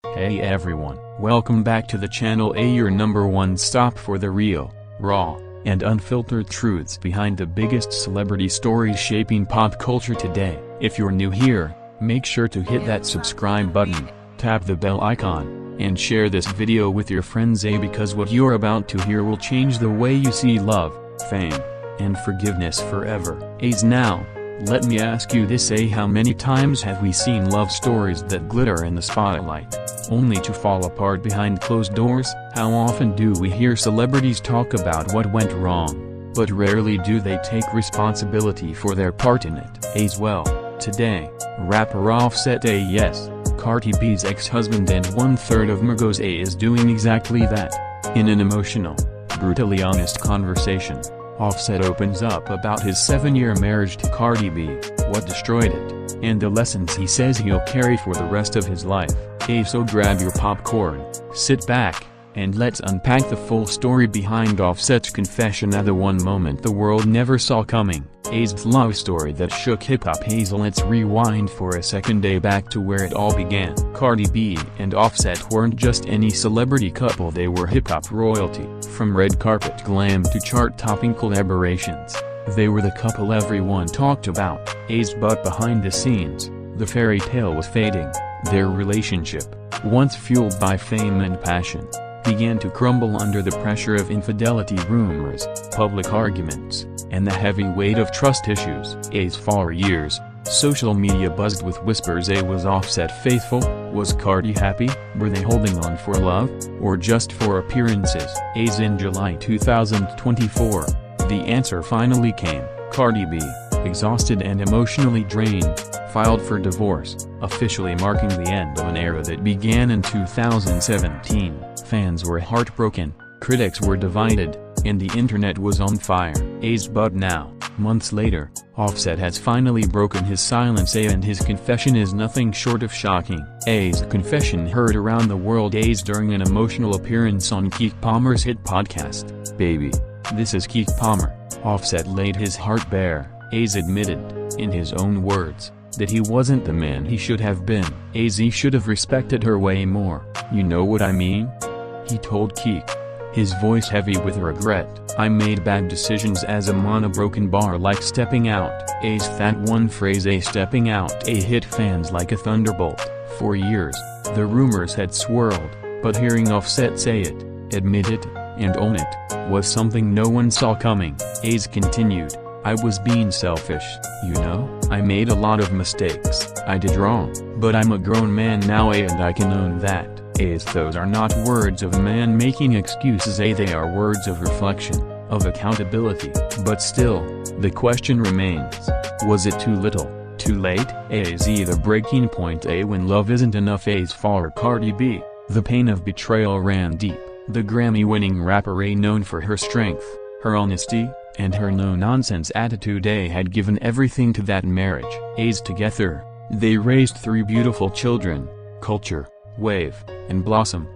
Hey everyone, welcome back to the channel, your number one stop for the real, raw, and unfiltered truths behind the biggest celebrity stories shaping pop culture today. If you're new here, make sure to hit that subscribe button, tap the bell icon, and share this video with your friends, because what you're about to hear will change the way you see love, fame, and forgiveness forever. Now, let me ask you this: how many times have we seen love stories that glitter in the spotlight, only to fall apart behind closed doors? How often do we hear celebrities talk about what went wrong, but rarely do they take responsibility for their part in it? Well, today, rapper Offset, yes, Cardi B's ex-husband and one-third of Migos, is doing exactly that. In an emotional, brutally honest conversation, Offset opens up about his 7-year marriage to Cardi B, what destroyed it, and the lessons he says he'll carry for the rest of his life. So grab your popcorn, sit back, and let's unpack the full story behind Offset's confession at the one moment the world never saw coming. The love story that shook hip-hop. Let's rewind for a second, back to where it all began. Cardi B and Offset weren't just any celebrity couple, they were hip-hop royalty. From red carpet glam to chart-topping collaborations, they were the couple everyone talked about. But behind the scenes, the fairy tale was fading. Their relationship, once fueled by fame and passion, began to crumble under the pressure of infidelity rumors, public arguments, and the heavy weight of trust issues. For years, social media buzzed with whispers: was Offset faithful? Was Cardi happy? Were they holding on for love, or just for appearances? In July 2024, the answer finally came. Cardi B, exhausted and emotionally drained, filed for divorce, officially marking the end of an era that began in 2017. Fans were heartbroken, critics were divided, and the internet was on fire. But now, months later, Offset has finally broken his silence, and his confession is nothing short of shocking. A confession heard around the world during an emotional appearance on Keke Palmer's hit podcast, Baby, This Is Keke Palmer. Offset laid his heart bare. Admitted, in his own words, that he wasn't the man he should have been. He should have respected her way more. You know what I mean? He told Keke, his voice heavy with regret. I made bad decisions as I'm on a broken bar, like stepping out. That one phrase, stepping out, hit fans like a thunderbolt. For years, the rumors had swirled, but hearing Offset say it, admit it, and own it, was something no one saw coming. Continued, I was being selfish, I made a lot of mistakes. I did wrong, but I'm a grown man now, and I can own that. Those are not words of a man making excuses, they are words of reflection, of accountability. But still, the question remains, was it too little, too late? The breaking point, when love isn't enough. For Cardi B, the pain of betrayal ran deep. The Grammy-winning rapper, known for her strength, her honesty, and her no-nonsense attitude, had given everything to that marriage. Together, they raised 3 beautiful children, Culture, Wave, and Blossom.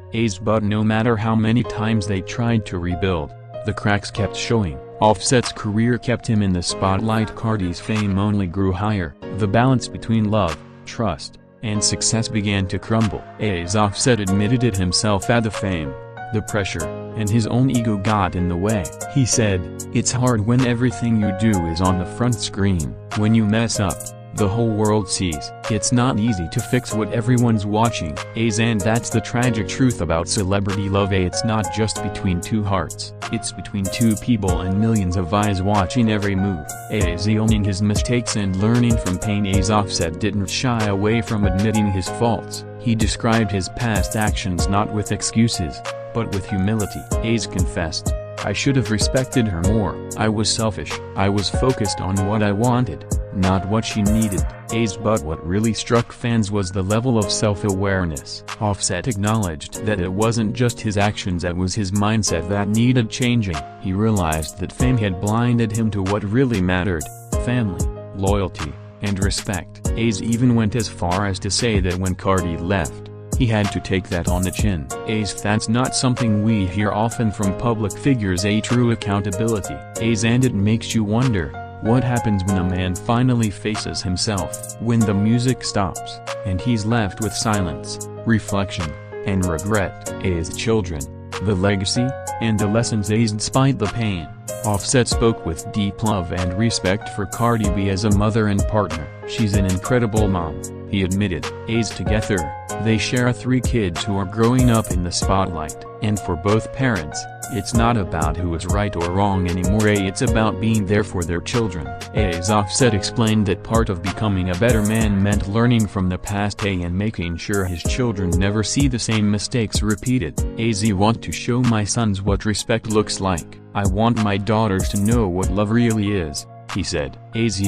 But no matter how many times they tried to rebuild, the cracks kept showing. Offset's career kept him in the spotlight. Cardi's fame only grew higher. The balance between love, trust, and success began to crumble. Offset admitted it himself: the fame, the pressure, and his own ego got in the way. He said, it's hard when everything you do is on the front screen. When you mess up, the whole world sees. It's not easy to fix what everyone's watching. And that's the tragic truth about celebrity love. It's not just between 2 hearts. It's between 2 people and millions of eyes watching every move. Owning his mistakes and learning from pain. Offset didn't shy away from admitting his faults. He described his past actions not with excuses, but with humility. Confessed, I should have respected her more. I was selfish. I was focused on what I wanted, not what she needed. But what really struck fans was the level of self-awareness. Offset acknowledged that it wasn't just his actions, it was his mindset that needed changing. He realized that fame had blinded him to what really mattered: family, loyalty, and respect. Even went as far as to say that when Cardi left, he had to take that on the chin. That's not something we hear often from public figures, true accountability. And it makes you wonder, What happens when a man finally faces himself? When the music stops, and he's left with silence, reflection, and regret. A's children, the legacy, and the lessons despite the pain. Offset spoke with deep love and respect for Cardi B as a mother and partner. She's an incredible mom, he admitted. A's together, they share 3 kids who are growing up in the spotlight. And for both parents, it's not about who is right or wrong anymore. It's about being there for their children. A's Offset explained that part of becoming a better man meant learning from the past and making sure his children never see the same mistakes repeated. "I want to show my sons what respect looks like. I want my daughters to know what love really is," he said. A's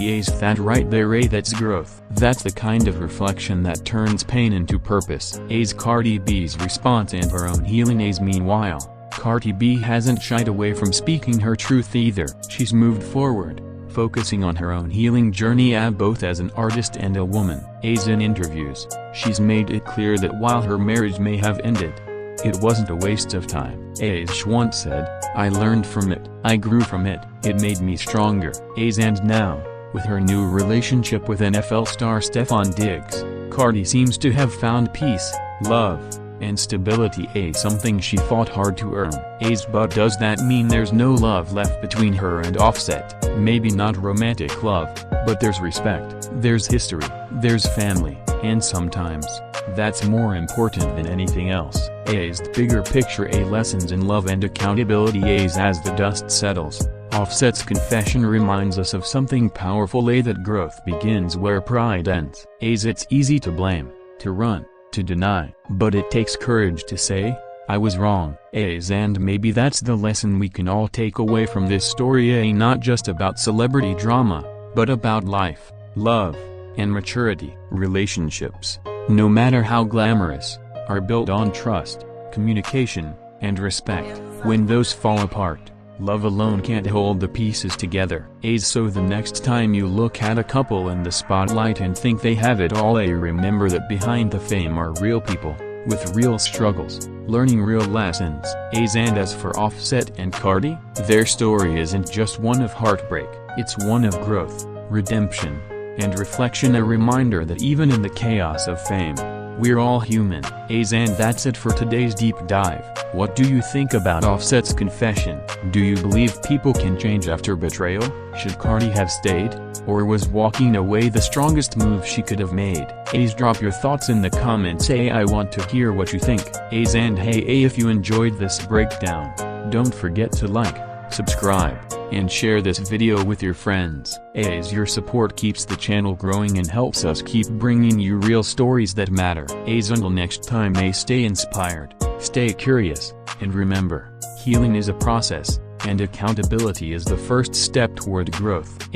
that right there, that's growth. That's the kind of reflection that turns pain into purpose. A's Cardi B's response and her own healing. A's meanwhile, Cardi B hasn't shied away from speaking her truth either. She's moved forward, focusing on her own healing journey both as an artist and a woman. A's in interviews, she's made it clear that while her marriage may have ended, it wasn't a waste of time. A's once said, "I learned from it, I grew from it, it made me stronger." A's and now, with her new relationship with NFL star Stefon Diggs, Cardi seems to have found peace, love, and stability, something she fought hard to earn. But does that mean there's no love left between her and Offset? Maybe not romantic love, but there's respect, there's history, there's family, and sometimes, that's more important than anything else. The bigger picture, lessons in love and accountability. As the dust settles, Offset's confession reminds us of something powerful, that growth begins where pride ends. It's easy to blame, to run, to deny, but it takes courage to say, "I was wrong." And maybe that's the lesson we can all take away from this story. Not just about celebrity drama, but about life, love, and maturity. Relationships, no matter how glamorous, are built on trust, communication, and respect. When those fall apart, love alone can't hold the pieces together. So the next time you look at a couple in the spotlight and think they have it all, remember that behind the fame are real people, with real struggles, learning real lessons. And as for Offset and Cardi, their story isn't just one of heartbreak, it's one of growth, redemption, and reflection. A reminder that even in the chaos of fame, we're all human. And that's it for today's deep dive. What do you think about Offset's confession? Do you believe people can change after betrayal? Should Cardi have stayed? Or was walking away the strongest move she could have made? Drop your thoughts in the comments. I want to hear what you think. And hey, if you enjoyed this breakdown, don't forget to like, subscribe, and share this video with your friends. Your support keeps the channel growing and helps us keep bringing you real stories that matter. Until next time, stay inspired, stay curious, and remember, healing is a process, and accountability is the first step toward growth.